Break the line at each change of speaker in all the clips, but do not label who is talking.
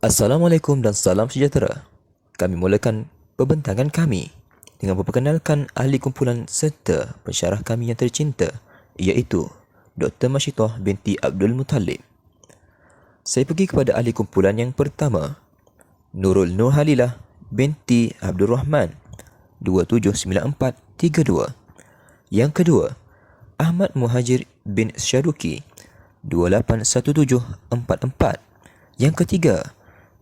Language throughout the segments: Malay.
Assalamualaikum dan salam sejahtera. Kami mulakan pembentangan kami dengan memperkenalkan ahli kumpulan serta pensyarah kami yang tercinta, iaitu Dr. Masyitoh binti Abdul Muttalib. Saya pergi kepada ahli kumpulan yang pertama, Nurul Nurhalilah binti Abdul Rahman, 279432. Yang kedua, Ahmad Muhajir bin Syaruki, 281744. Yang ketiga,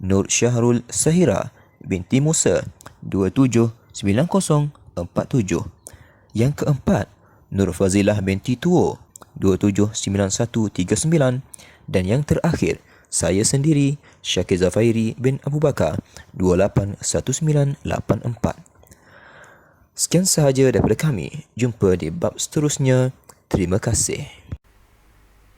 Nur Syahrul Sahira binti Musa, 279047. Yang keempat, Nur Fazilah binti Tuo, 279139. Dan yang terakhir, saya sendiri, Syakir Zafairi bin Abu Bakar, 281984. Sekian sahaja daripada kami. Jumpa di bab seterusnya. Terima kasih.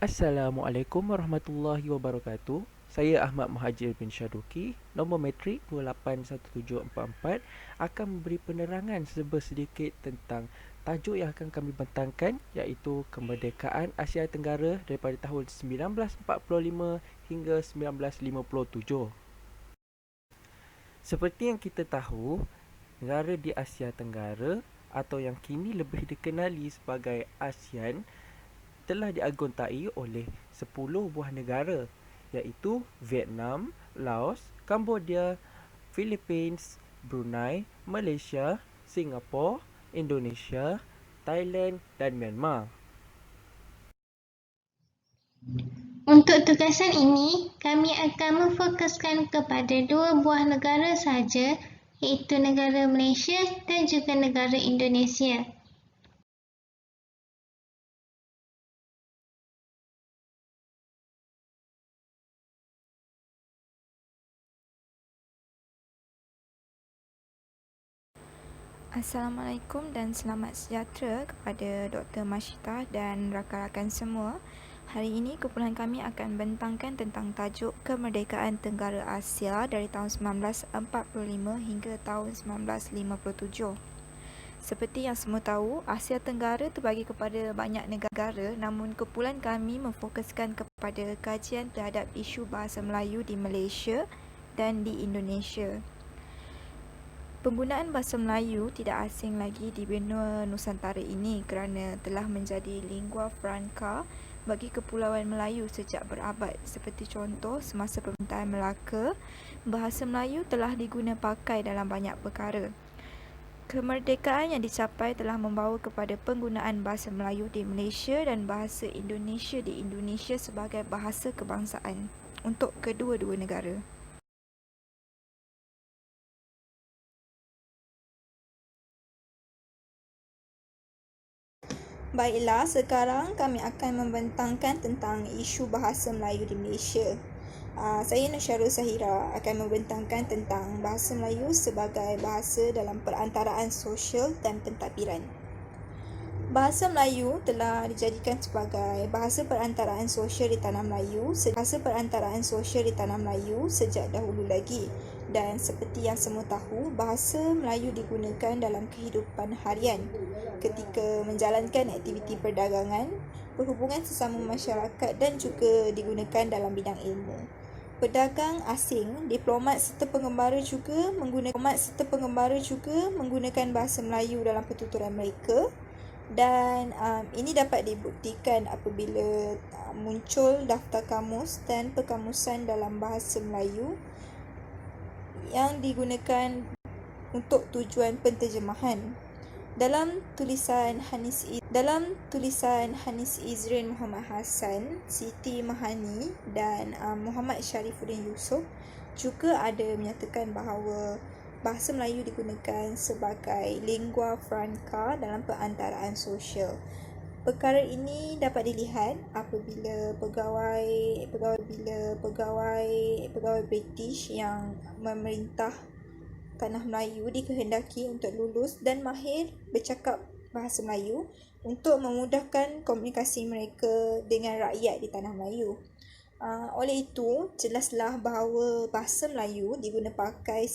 Assalamualaikum warahmatullahi wabarakatuh. Saya Ahmad Muhajir bin Syaruki, nombor metrik 281744, akan memberi penerangan serba sedikit tentang tajuk yang akan kami bentangkan, iaitu kemerdekaan Asia Tenggara daripada tahun 1945 hingga 1957. Seperti yang kita tahu, negara di Asia Tenggara atau yang kini lebih dikenali sebagai ASEAN telah diagontai oleh 10 buah negara, iaitu Vietnam, Laos, Cambodia, Philippines, Brunei, Malaysia, Singapura, Indonesia, Thailand dan Myanmar.
Untuk tugasan ini, kami akan memfokuskan kepada dua buah negara sahaja, iaitu negara Malaysia dan juga negara Indonesia.
Assalamualaikum dan selamat sejahtera kepada Dr. Masyitah dan rakan-rakan semua. Hari ini kumpulan kami akan bentangkan tentang tajuk kemerdekaan Tenggara Asia dari tahun 1945 hingga tahun 1957. Seperti yang semua tahu, Asia Tenggara terbagi kepada banyak negara, namun kumpulan kami memfokuskan kepada kajian terhadap isu bahasa Melayu di Malaysia dan di Indonesia. Penggunaan bahasa Melayu tidak asing lagi di benua Nusantara ini kerana telah menjadi lingua franca bagi Kepulauan Melayu sejak berabad. Seperti contoh, semasa pemerintahan Melaka, bahasa Melayu telah diguna pakai dalam banyak perkara. Kemerdekaan yang dicapai telah membawa kepada penggunaan bahasa Melayu di Malaysia dan bahasa Indonesia di Indonesia sebagai bahasa kebangsaan untuk kedua-dua negara. Baiklah, sekarang kami akan membentangkan tentang isu bahasa Melayu di Malaysia. Saya Nur Syahrul Sahira akan membentangkan tentang bahasa Melayu sebagai bahasa dalam perantaraan sosial dan pentadbiran. Bahasa Melayu telah dijadikan sebagai bahasa perantaraan sosial di tanah Melayu sejak dahulu lagi. Dan seperti yang semua tahu, bahasa Melayu digunakan dalam kehidupan harian ketika menjalankan aktiviti perdagangan, perhubungan sesama masyarakat dan juga digunakan dalam bidang ilmu. Pedagang asing, diplomat serta pengembara juga menggunakan bahasa Melayu dalam pertuturan mereka. Dan ini dapat dibuktikan apabila muncul daftar kamus dan perkamusan dalam bahasa Melayu yang digunakan untuk tujuan penterjemahan. Dalam tulisan Hanis Izrin Muhammad Hassan, Siti Mahani dan Muhammad Syarifuddin Yusof juga ada menyatakan bahawa bahasa Melayu digunakan sebagai lingua franca dalam perantaraan sosial. Perkara ini dapat dilihat apabila pegawai British yang memerintah tanah Melayu dikehendaki untuk lulus dan mahir bercakap bahasa Melayu untuk memudahkan komunikasi mereka dengan rakyat di tanah Melayu. Oleh itu, jelaslah bahawa bahasa Melayu diguna pakai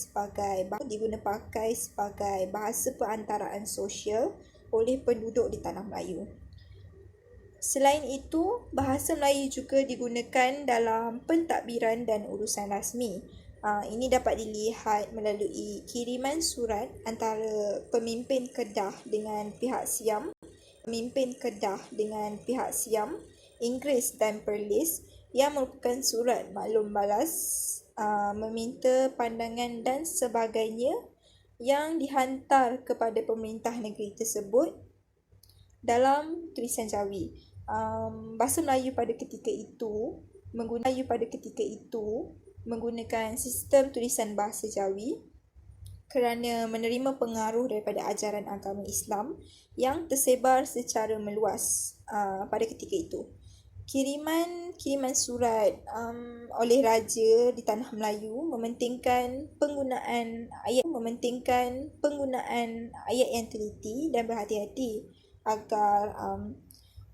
sebagai bahasa perantaraan sosial oleh penduduk di tanah Melayu. Selain itu, bahasa Melayu juga digunakan dalam pentadbiran dan urusan rasmi. Ini dapat dilihat melalui kiriman surat antara pemimpin Kedah dengan pihak Siam, Inggeris dan Perlis yang merupakan surat maklum balas meminta pandangan dan sebagainya yang dihantar kepada pemerintah negeri tersebut dalam tulisan Jawi. Bahasa Melayu pada ketika itu menggunakan sistem tulisan bahasa Jawi kerana menerima pengaruh daripada ajaran agama Islam yang tersebar secara meluas pada ketika itu. Kiriman surat oleh raja di tanah Melayu mementingkan penggunaan ayat yang teliti dan berhati-hati agar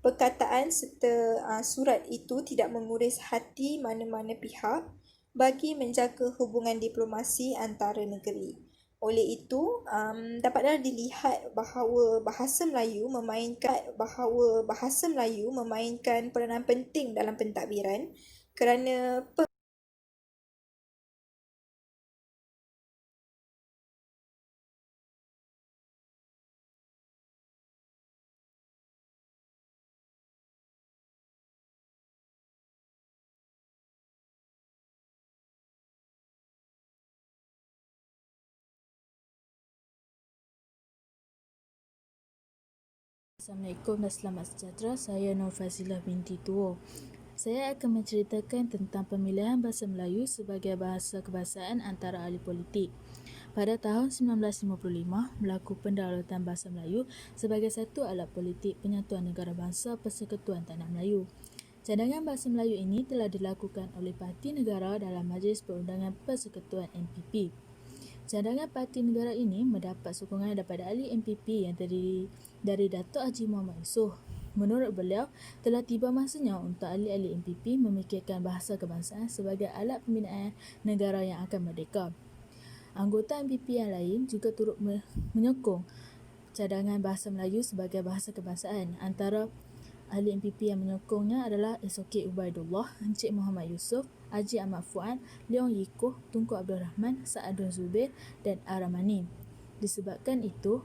perkataan serta surat itu tidak menguris hati mana-mana pihak bagi menjaga hubungan diplomasi antara negeri. Oleh itu, dapatlah dilihat bahawa bahasa Melayu memainkan peranan penting dalam pentadbiran kerana
Assalamualaikum dan selamat sejahtera. Saya Nur Fazilah binti Tuo. Saya akan menceritakan tentang pemilihan bahasa Melayu sebagai bahasa kebangsaan antara ahli politik. Pada tahun 1955, berlaku pendaulatan bahasa Melayu sebagai satu alat politik penyatuan negara bangsa Persekutuan Tanah Melayu. Cadangan bahasa Melayu ini telah dilakukan oleh Parti Negara dalam Majlis Perundangan Persekutuan MPP. Cadangan Parti Negara ini mendapat sokongan daripada ahli MPP yang terdiri dari Datuk Haji Muhammad Yusof. Menurut beliau, telah tiba masanya untuk ahli-ahli MPP memikirkan bahasa kebangsaan sebagai alat pembinaan negara yang akan merdeka. Anggota MPP yang lain juga turut menyokong cadangan bahasa Melayu sebagai bahasa kebangsaan. Antara ahli MPP yang menyokongnya adalah SOK Ubaidullah, Encik Muhammad Yusof, Haji Ahmad Fuad, Leong Yikoh, Tunku Abdul Rahman, Sa'adun Zubair dan Ar-Rahmani. Disebabkan itu,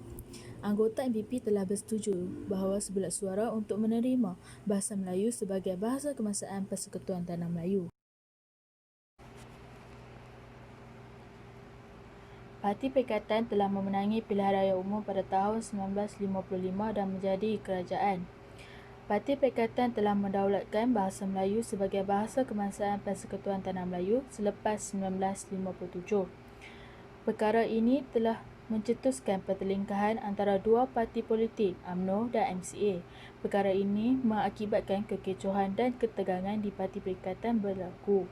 anggota MPP telah bersetuju bahawa sebilik suara untuk menerima bahasa Melayu sebagai bahasa kebangsaan Persekutuan Tanah Melayu. Parti Perikatan telah memenangi pilihan raya umum pada tahun 1955 dan menjadi kerajaan. Parti Perikatan telah mendaulatkan bahasa Melayu sebagai bahasa kebangsaan Persekutuan Tanah Melayu selepas 1957. Perkara ini telah mencetuskan pertelingkahan antara dua parti politik, UMNO dan MCA. Perkara ini mengakibatkan kekecohan dan ketegangan di Parti Perikatan berlaku.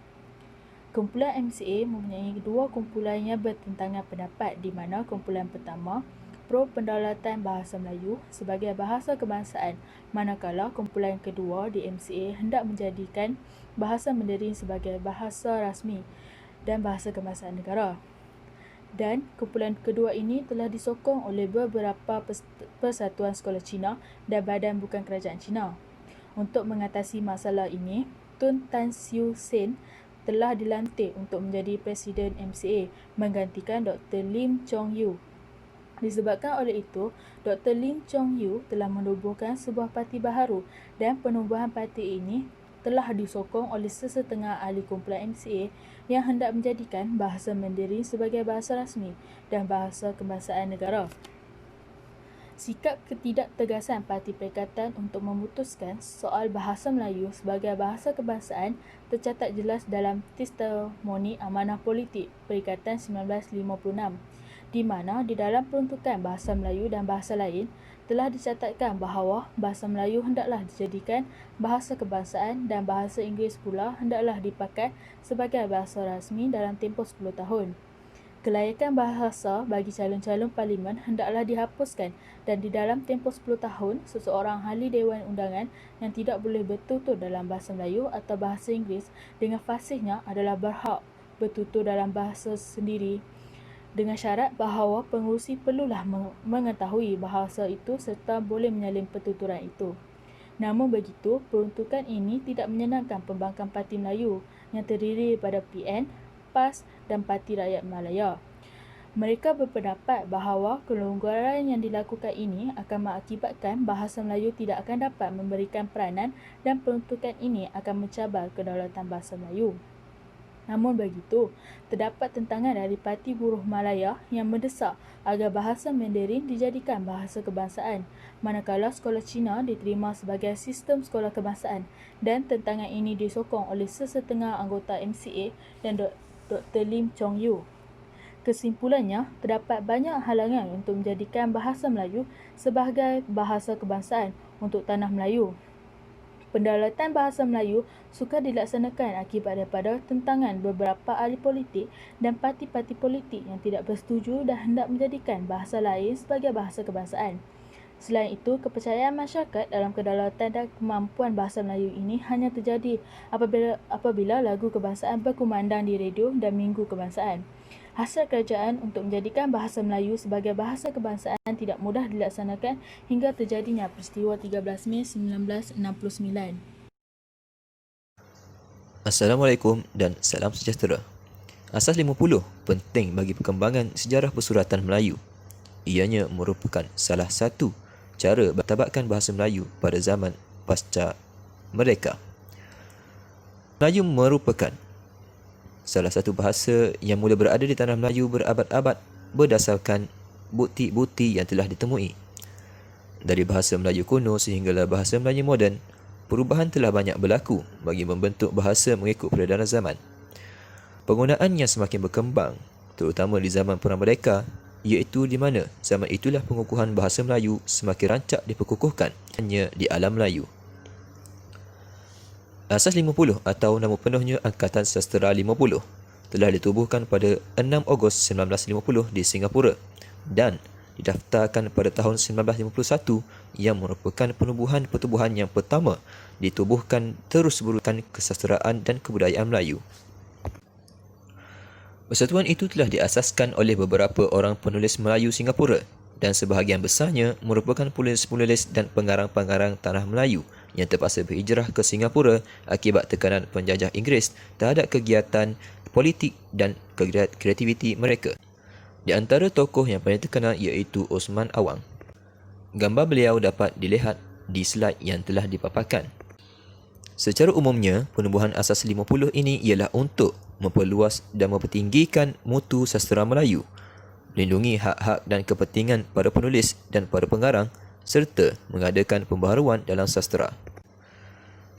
Kumpulan MCA mempunyai dua kumpulan yang bertentangan pendapat, di mana kumpulan pertama pro pendaulatan bahasa Melayu sebagai bahasa kebangsaan, manakala kumpulan kedua di MCA hendak menjadikan bahasa Mandarin sebagai bahasa rasmi dan bahasa kebangsaan negara. Dan kumpulan kedua ini telah disokong oleh beberapa persatuan sekolah Cina dan badan bukan kerajaan Cina. Untuk mengatasi masalah ini, Tun Tan Siew Sein telah dilantik untuk menjadi Presiden MCA menggantikan Dr. Lim Chong Yu. Disebabkan oleh itu, Dr. Lim Chong Yu telah menubuhkan sebuah parti baharu dan penubuhan parti ini telah disokong oleh sesetengah ahli kumpulan MCA yang hendak menjadikan bahasa Mandarin sebagai bahasa rasmi dan bahasa kebangsaan negara. Sikap ketidaktegasan Parti Perikatan untuk memutuskan soal bahasa Melayu sebagai bahasa kebangsaan tercatat jelas dalam Testimoni Amanah Politik Perikatan 1956, di mana di dalam peruntukan bahasa Melayu dan bahasa lain telah dicatatkan bahawa bahasa Melayu hendaklah dijadikan bahasa kebangsaan dan bahasa Inggeris pula hendaklah dipakai sebagai bahasa rasmi dalam tempoh 10 tahun. Kelayakan bahasa bagi calon-calon parlimen hendaklah dihapuskan dan di dalam tempoh 10 tahun, seseorang ahli Dewan Undangan yang tidak boleh bertutur dalam bahasa Melayu atau bahasa Inggeris dengan fasihnya adalah berhak bertutur dalam bahasa sendiri dengan syarat bahawa pengerusi perlulah mengetahui bahasa itu serta boleh menyalin pertuturan itu. Namun begitu, peruntukan ini tidak menyenangkan pembangkang Parti Melayu yang terdiri daripada PN, PAS dan Parti Rakyat Malaya. Mereka berpendapat bahawa kelonggaran yang dilakukan ini akan mengakibatkan bahasa Melayu tidak akan dapat memberikan peranan dan peruntukan ini akan mencabar kedaulatan bahasa Melayu. Namun begitu, terdapat tentangan dari Parti Buruh Malaya yang mendesak agar bahasa Mandarin dijadikan bahasa kebangsaan, manakala sekolah Cina diterima sebagai sistem sekolah kebangsaan, dan tentangan ini disokong oleh sesetengah anggota MCA dan Dr. Lim Chong Yu. Kesimpulannya, terdapat banyak halangan untuk menjadikan bahasa Melayu sebagai bahasa kebangsaan untuk tanah Melayu. Pendaulatan bahasa Melayu sukar dilaksanakan akibat daripada tentangan beberapa ahli politik dan parti-parti politik yang tidak bersetuju dan hendak menjadikan bahasa lain sebagai bahasa kebangsaan. Selain itu, kepercayaan masyarakat dalam kedaulatan dan kemampuan bahasa Melayu ini hanya terjadi apabila lagu kebangsaan berkumandang di radio dan minggu kebangsaan. Hasrat kerajaan untuk menjadikan bahasa Melayu sebagai bahasa kebangsaan tidak mudah dilaksanakan hingga terjadinya peristiwa 13 Mei 1969.
Assalamualaikum dan salam sejahtera. Asas 50 penting bagi perkembangan sejarah persuratan Melayu. Ianya merupakan salah satu cara bertabatkan bahasa Melayu pada zaman pasca merdeka. Melayu merupakan salah satu bahasa yang mula berada di tanah Melayu berabad-abad berdasarkan bukti-bukti yang telah ditemui. Dari bahasa Melayu kuno sehinggalah bahasa Melayu moden, perubahan telah banyak berlaku bagi membentuk bahasa mengikut peredaran zaman. Penggunaannya semakin berkembang, terutama di zaman Perang Merdeka, iaitu di mana zaman itulah pengukuhan bahasa Melayu semakin rancak diperkukuhkan hanya di alam Melayu. Asas 50 atau nama penuhnya Angkatan Sastera 50 telah ditubuhkan pada 6 Ogos 1950 di Singapura dan didaftarkan pada tahun 1951 yang merupakan pertubuhan yang pertama ditubuhkan terus berurutan kesasteraan dan kebudayaan Melayu. Persatuan itu telah diasaskan oleh beberapa orang penulis Melayu Singapura dan sebahagian besarnya merupakan penulis-penulis dan pengarang-pengarang tanah Melayu yang terpaksa berhijrah ke Singapura akibat tekanan penjajah Inggeris terhadap kegiatan politik dan kreativiti mereka. Di antara tokoh yang paling terkenal iaitu Osman Awang. Gambar beliau dapat dilihat di slide yang telah dipaparkan. Secara umumnya, penubuhan asas 50 ini ialah untuk memperluas dan mempertinggikan mutu sastera Melayu, melindungi hak-hak dan kepentingan para penulis dan para pengarang serta mengadakan pembaharuan dalam sastera.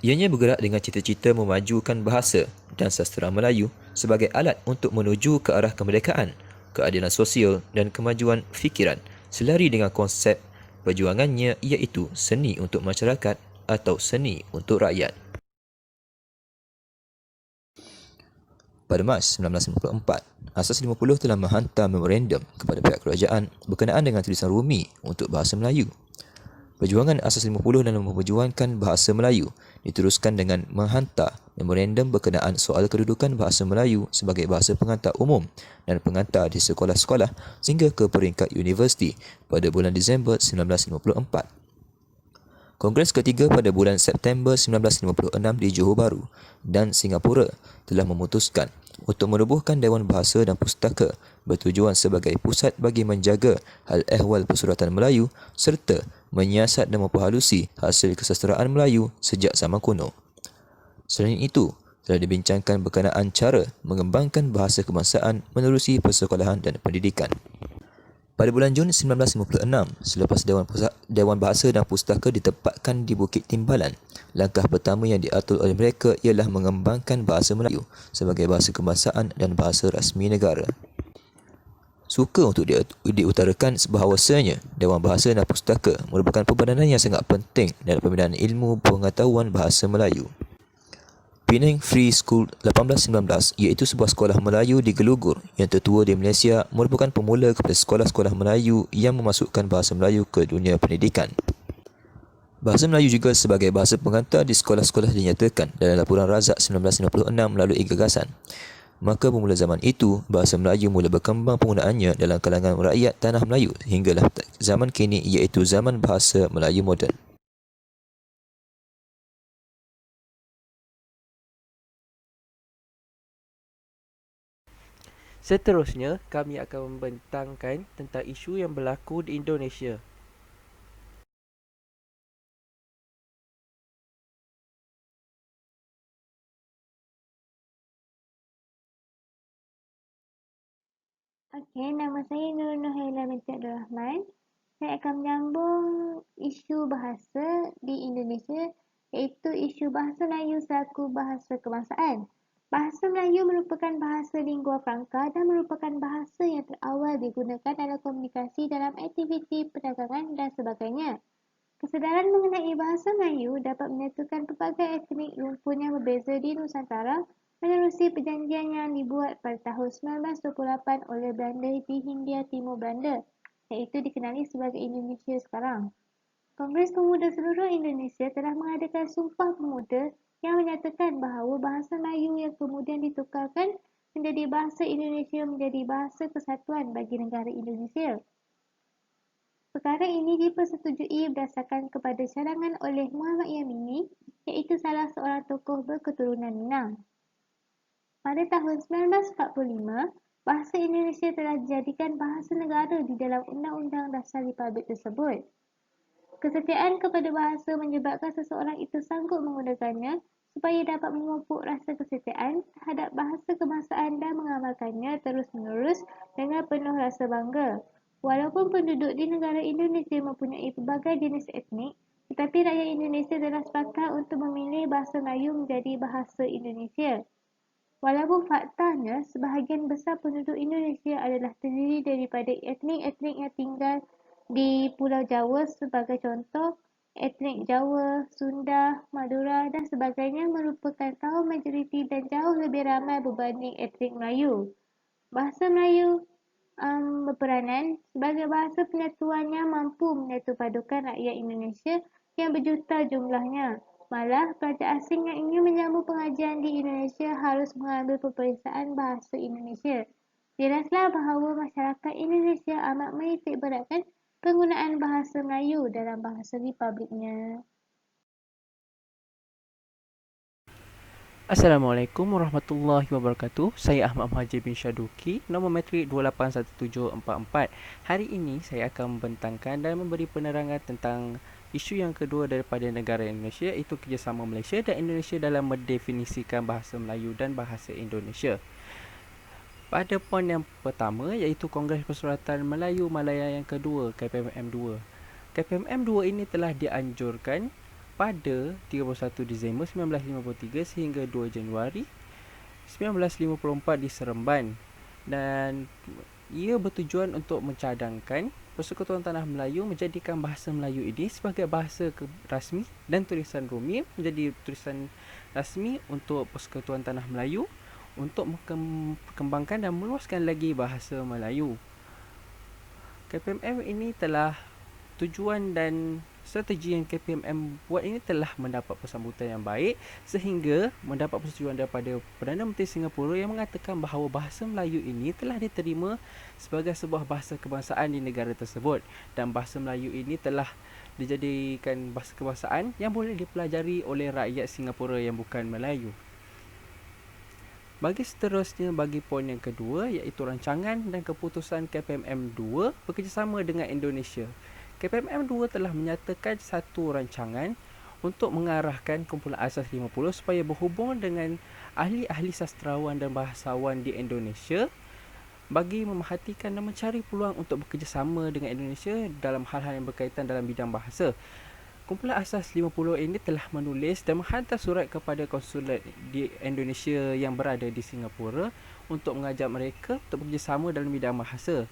Ianya bergerak dengan cita-cita memajukan bahasa dan sastera Melayu sebagai alat untuk menuju ke arah kemerdekaan, keadilan sosial dan kemajuan fikiran selari dengan konsep perjuangannya iaitu seni untuk masyarakat atau seni untuk rakyat. Pada Mac 1994, Asas 50 telah menghantar memorandum kepada pihak kerajaan berkenaan dengan tulisan Rumi untuk bahasa Melayu. Perjuangan Asas 50 dalam memperjuangkan bahasa Melayu diteruskan dengan menghantar memorandum berkenaan soal kedudukan bahasa Melayu sebagai bahasa pengantar umum dan pengantar di sekolah-sekolah sehingga ke peringkat universiti pada bulan Disember 1954. Kongres ketiga pada bulan September 1956 di Johor Bahru dan Singapura telah memutuskan untuk menubuhkan Dewan Bahasa dan Pustaka bertujuan sebagai pusat bagi menjaga hal ehwal persuratan Melayu serta menyiasat dan memperhalusi hasil kesasteraan Melayu sejak zaman kuno. Selain itu, telah dibincangkan berkenaan cara mengembangkan bahasa kebangsaan menerusi persekolahan dan pendidikan. Pada bulan Jun 1956, selepas Dewan Bahasa dan Pustaka ditempatkan di Bukit Timbalan, langkah pertama yang diatur oleh mereka ialah mengembangkan bahasa Melayu sebagai bahasa kebangsaan dan bahasa rasmi negara. Suka untuk diutarakan bahawasanya Dewan Bahasa dan Pustaka merupakan perbadanan yang sangat penting dalam pembinaan ilmu pengetahuan bahasa Melayu. Penang Free School 1819 iaitu sebuah sekolah Melayu di Gelugur yang tertua di Malaysia merupakan pemula kepada sekolah-sekolah Melayu yang memasukkan bahasa Melayu ke dunia pendidikan. Bahasa Melayu juga sebagai bahasa pengantar di sekolah-sekolah dinyatakan dalam laporan Razak 1956 melalui gagasan. Maka bermula zaman itu, bahasa Melayu mula berkembang penggunaannya dalam kalangan rakyat tanah Melayu hinggalah zaman kini iaitu zaman bahasa Melayu moden.
Seterusnya, kami akan membentangkan tentang isu yang berlaku di Indonesia.
Okey, nama saya Nur Nuhaila binti Abdul Rahman. Saya akan menyambung isu bahasa di Indonesia iaitu isu bahasa Melayu selaku bahasa kebangsaan. Bahasa Melayu merupakan bahasa lingua franca dan merupakan bahasa yang terawal digunakan dalam komunikasi dalam aktiviti perdagangan dan sebagainya. Kesedaran mengenai bahasa Melayu dapat menyatukan pelbagai etnik rumpun yang berbeza di Nusantara menerusi perjanjian yang dibuat pada tahun 1928 oleh Belanda di Hindia Timur Belanda, iaitu dikenali sebagai Indonesia sekarang. Kongres Pemuda Seluruh Indonesia telah mengadakan Sumpah Pemuda yang menyatakan bahawa bahasa Melayu yang kemudian ditukarkan menjadi bahasa Indonesia menjadi bahasa kesatuan bagi negara Indonesia. Perkara ini dipersetujui berdasarkan kepada cadangan oleh Muhammad Yamini, iaitu salah seorang tokoh berketurunan Minang. Pada tahun 1945, bahasa Indonesia telah dijadikan bahasa negara di dalam Undang-Undang Dasar Republik tersebut. Kesetiaan kepada bahasa menyebabkan seseorang itu sanggup menggunakannya supaya dapat memupuk rasa kesetiaan terhadap bahasa kebangsaan dan mengamalkannya terus-menerus dengan penuh rasa bangga. Walaupun penduduk di negara Indonesia mempunyai pelbagai jenis etnik, tetapi rakyat Indonesia telah sepakat untuk memilih bahasa Melayu menjadi bahasa Indonesia. Walaupun faktanya, sebahagian besar penduduk Indonesia adalah terdiri daripada etnik-etnik yang tinggal di Pulau Jawa sebagai contoh, etnik Jawa, Sunda, Madura dan sebagainya merupakan kaum majoriti dan jauh lebih ramai berbanding etnik Melayu. Bahasa Melayu berperanan sebagai bahasa penyatuan yang mampu menyatupadukan rakyat Indonesia yang berjuta jumlahnya. Malah, pelajar asing yang ingin menyambung pengajian di Indonesia harus mengambil peperiksaan bahasa Indonesia. Jelaslah bahawa masyarakat Indonesia amat menitikberatkan penggunaan bahasa Melayu dalam bahasa republiknya.
Assalamualaikum warahmatullahi wabarakatuh. Saya Ahmad Muhajir bin Syaduki, nombor matrik 281744. Hari ini saya akan membentangkan dan memberi penerangan tentang isu yang kedua daripada negara Indonesia, iaitu kerjasama Malaysia dan Indonesia dalam mendefinisikan bahasa Melayu dan bahasa Indonesia. Pada poin yang pertama, iaitu Kongres Persuratan Melayu Malaya yang kedua, KPMM2. KPMM2 ini telah dianjurkan pada 31 Disember 1953 sehingga 2 Januari 1954 di Seremban, dan ia bertujuan untuk mencadangkan Persekutuan Tanah Melayu menjadikan bahasa Melayu ini sebagai bahasa rasmi dan tulisan Rumi menjadi tulisan rasmi untuk Persekutuan Tanah Melayu untuk mengembangkan dan meluaskan lagi bahasa Melayu. KPMM ini telah tujuan dan strategi yang KPMM buat ini telah mendapat persambutan yang baik sehingga mendapat persetujuan daripada Perdana Menteri Singapura yang mengatakan bahawa bahasa Melayu ini telah diterima sebagai sebuah bahasa kebangsaan di negara tersebut, dan bahasa Melayu ini telah dijadikan bahasa kebangsaan yang boleh dipelajari oleh rakyat Singapura yang bukan Melayu. Bagi seterusnya, bagi poin yang kedua, iaitu rancangan dan keputusan KPMM2 bekerjasama dengan Indonesia. KPMM2 telah menyatakan satu rancangan untuk mengarahkan kumpulan asas 50 supaya berhubung dengan ahli-ahli sastrawan dan bahasawan di Indonesia bagi memerhatikan dan mencari peluang untuk bekerjasama dengan Indonesia dalam hal-hal yang berkaitan dalam bidang bahasa. Kumpulan asas 50 ini telah menulis dan menghantar surat kepada konsulat di Indonesia yang berada di Singapura untuk mengajak mereka untuk bekerjasama dalam bidang bahasa.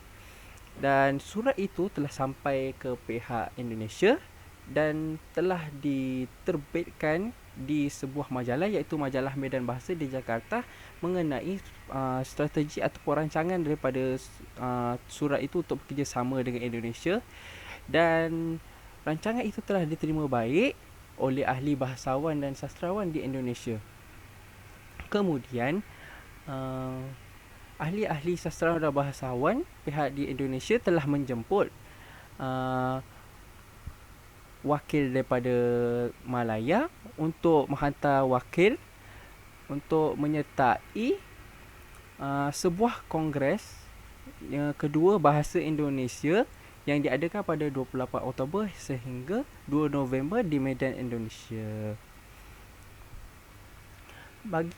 Dan surat itu telah sampai ke pihak Indonesia dan telah diterbitkan di sebuah majalah, iaitu majalah Medan Bahasa di Jakarta, mengenai strategi atau rancangan daripada surat itu untuk bekerjasama dengan Indonesia, dan rancangan itu telah diterima baik oleh ahli bahasawan dan sastrawan di Indonesia. Kemudian ahli-ahli sastrawan dan bahasawan pihak di Indonesia telah menjemput wakil daripada Malaya untuk menghantar wakil untuk menyertai sebuah kongres kedua bahasa Indonesia yang diadakan pada 28 Oktober sehingga 2 November di Medan, Indonesia. Bagi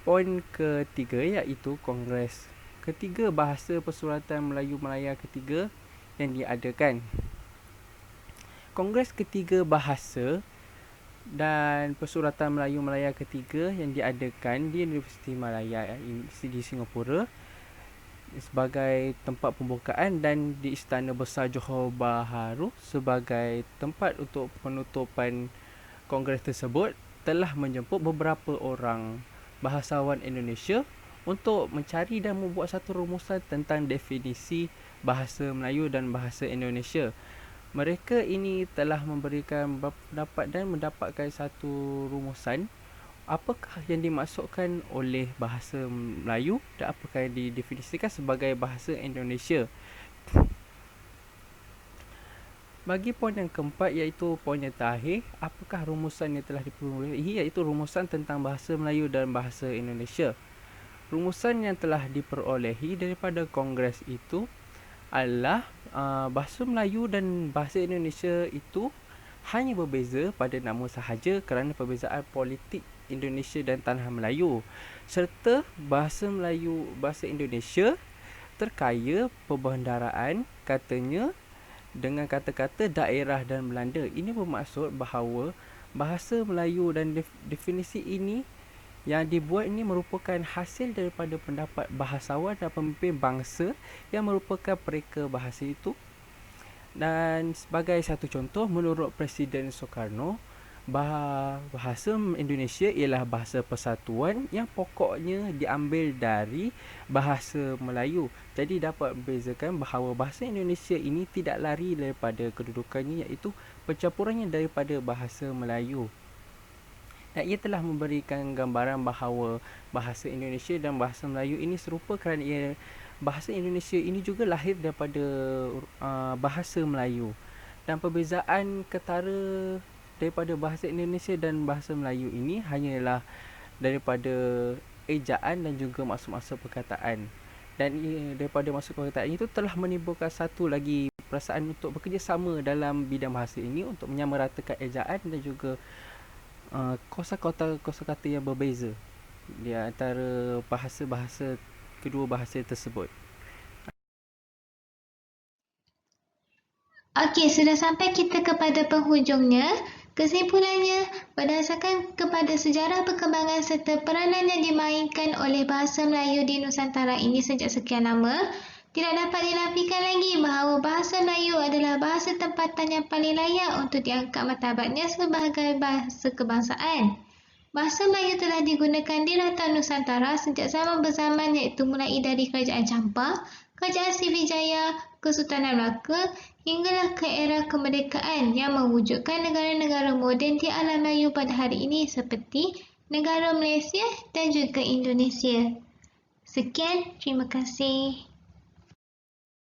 poin ketiga iaitu Kongres ketiga Bahasa Persuratan Melayu Malaya ketiga yang diadakan. Kongres ketiga Bahasa dan Persuratan Melayu Malaya ketiga yang diadakan di Universiti Malaya di Singapura sebagai tempat pembukaan dan di Istana Besar Johor Bahru sebagai tempat untuk penutupan kongres tersebut telah menjemput beberapa orang bahasawan Indonesia untuk mencari dan membuat satu rumusan tentang definisi bahasa Melayu dan bahasa Indonesia. Mereka ini telah memberikan pendapat dan mendapatkan satu rumusan apakah yang dimaksudkan oleh bahasa Melayu dan apakah yang didefinisikan sebagai bahasa Indonesia. Bagi poin yang keempat iaitu poin yang terakhir, apakah rumusan yang telah diperolehi iaitu rumusan tentang bahasa Melayu dan bahasa Indonesia. Rumusan yang telah diperolehi daripada kongres itu adalah bahasa Melayu dan bahasa Indonesia itu hanya berbeza pada nama sahaja kerana perbezaan politik Indonesia dan tanah Melayu, serta bahasa Melayu bahasa Indonesia terkaya perbendaharaan katanya dengan kata-kata daerah dan Belanda. Ini bermaksud bahawa bahasa Melayu dan definisi ini yang dibuat ini merupakan hasil daripada pendapat bahasawan dan pemimpin bangsa yang merupakan pereka bahasa itu. Dan sebagai satu contoh, menurut Presiden Soekarno, bahasa Indonesia ialah bahasa persatuan yang pokoknya diambil dari bahasa Melayu. Jadi dapat membezakan bahawa bahasa Indonesia ini tidak lari daripada kedudukannya iaitu pencampurannya daripada bahasa Melayu. Dan ia telah memberikan gambaran bahawa bahasa Indonesia dan bahasa Melayu ini serupa kerana bahasa Indonesia ini juga lahir daripada bahasa Melayu. Dan perbezaan ketara daripada bahasa Indonesia dan bahasa Melayu ini hanyalah daripada ejaan dan juga maksud-maksud perkataan. Dan daripada maksud perkataan itu telah menimbulkan satu lagi perasaan untuk bekerjasama dalam bidang bahasa ini untuk menyamaratakan ejaan dan juga kosakata yang berbeza di antara bahasa-bahasa kedua bahasa tersebut.
Okey, sudah sampai kita kepada penghujungnya. Kesimpulannya, berdasarkan kepada sejarah perkembangan serta peranan yang dimainkan oleh bahasa Melayu di Nusantara ini sejak sekian lama, tidak dapat dinafikan lagi bahawa bahasa Melayu adalah bahasa tempatan yang paling layak untuk diangkat martabatnya sebagai bahasa kebangsaan. Bahasa Melayu telah digunakan di rantau Nusantara sejak zaman berzaman iaitu mulai dari Kerajaan Champa, Kerajaan Sriwijaya, Kesultanan Melaka hinggalah ke era kemerdekaan yang mewujudkan negara-negara moden di alam Melayu pada hari ini seperti negara Malaysia dan juga Indonesia. Sekian, terima kasih.